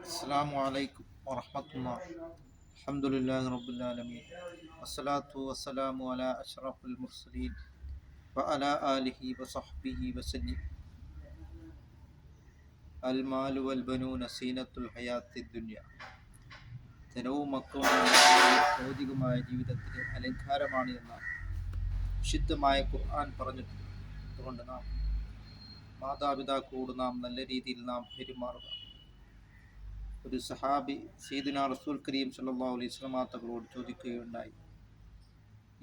السلام عليكم ورحمة الله. الحمد لله رب العالمين والصلاة والسلام على أشرف المرسلين وعلى آله وصحبه وسلم. المال والبنون زينة الحياة الدنيا. ധനവും മക്കളും ഭൗതികമായ ജീവിതത്തിലെ അലങ്കാരമാണ് എന്ന വിശുദ്ധമായ ഖുർആൻ പറഞ്ഞിട്ടുണ്ട്. അതുകൊണ്ട് നാം മാതാപിതാക്കളോട് നാം നല്ല രീതിയിൽ നാം പെരുമാറുക. ഒരു സഹാബി സയ്യിദുനാ റസൂൽ കരീം സല്ലല്ലാഹു അലൈഹി വസല്ലം തങ്ങളോട് ചോദിക്കുകയുണ്ടായി,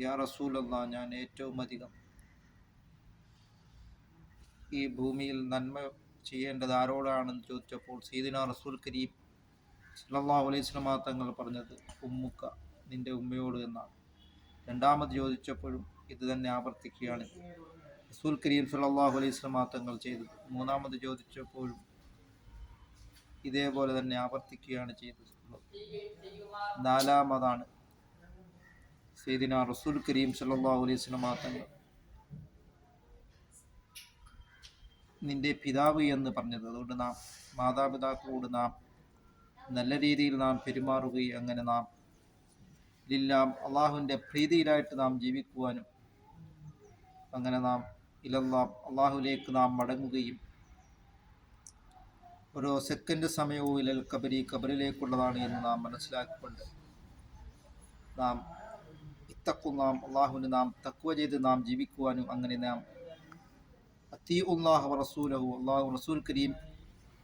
യാ റസൂലല്ലാഹ്, ഞാൻ ഏറ്റവും അധികം ഈ ഭൂമിയിൽ നന്മ ചെയ്യേണ്ടത് ആരോടാണെന്ന് ചോദിച്ചപ്പോൾ സയ്യിദുനാ റസൂൽ കരീം സല്ലല്ലാഹു അലൈഹി വസല്ലം തങ്ങൾ പറഞ്ഞത് ഉമ്മുക്ക, നിന്റെ ഉമ്മയോട് എന്നാണ്. രണ്ടാമത് ചോദിച്ചപ്പോഴും ഇത് തന്നെ ആവർത്തിക്കുകയാണ് റസൂൽ കരീം സല്ലല്ലാഹു അലൈഹി വസല്ലം തങ്ങൾ ചെയ്തത്. മൂന്നാമത് ചോദിച്ചപ്പോഴും ഇതേപോലെ തന്നെ ആവർത്തിക്കുകയാണ് ചെയ്തത്. നാലാമതാണ് സയ്യിദുനാ റസൂൽ കരീം സല്ലല്ലാഹു അലൈഹി വസല്ലം തങ്ങൾ നിന്റെ പിതാവ് എന്ന് പറഞ്ഞത്. അതുകൊണ്ട് നാം മാതാപിതാക്കളോട് നാം നല്ല രീതിയിൽ നാം പെരുമാറുകയും അങ്ങനെ നാം ഇല്ലാം അള്ളാഹുവിൻ്റെ പ്രീതിയിലായിട്ട് നാം ജീവിക്കുവാനും അങ്ങനെ നാം അള്ളാഹുലേക്ക് നാം മടങ്ങുകയും ഓരോ സെക്കൻഡ് സമയവും ഇലൽ ഖബറിലേക്കുള്ളതാണ് എന്ന് നാം മനസ്സിലാക്കിക്കൊണ്ട് നാം നാം അള്ളാഹുവിന് നാം തഖ്വ ചെയ്ത് നാം ജീവിക്കുവാനും അങ്ങനെ നാം അത്തീഉല്ലാഹ വ റസൂലഹു, അള്ളാഹു റസൂൽ കരീം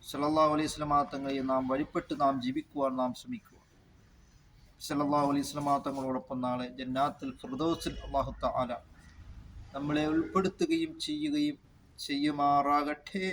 സല്ലല്ലാഹു അലൈഹി വസല്ലം തങ്ങളെ നാം വഴിപ്പെട്ട് നാം ജീവിക്കുവാൻ നാം ശ്രമിക്കുക. സല്ലല്ലാഹു അലൈഹി വസല്ലം തങ്ങളോടൊപ്പം നാളെ ജന്നാത്തുൽ ഫിർദൗസിൽ അല്ലാഹു തആല നമ്മളെ ഉൾപ്പെടുത്തുകയും ചെയ്യുമാറാകട്ടെ.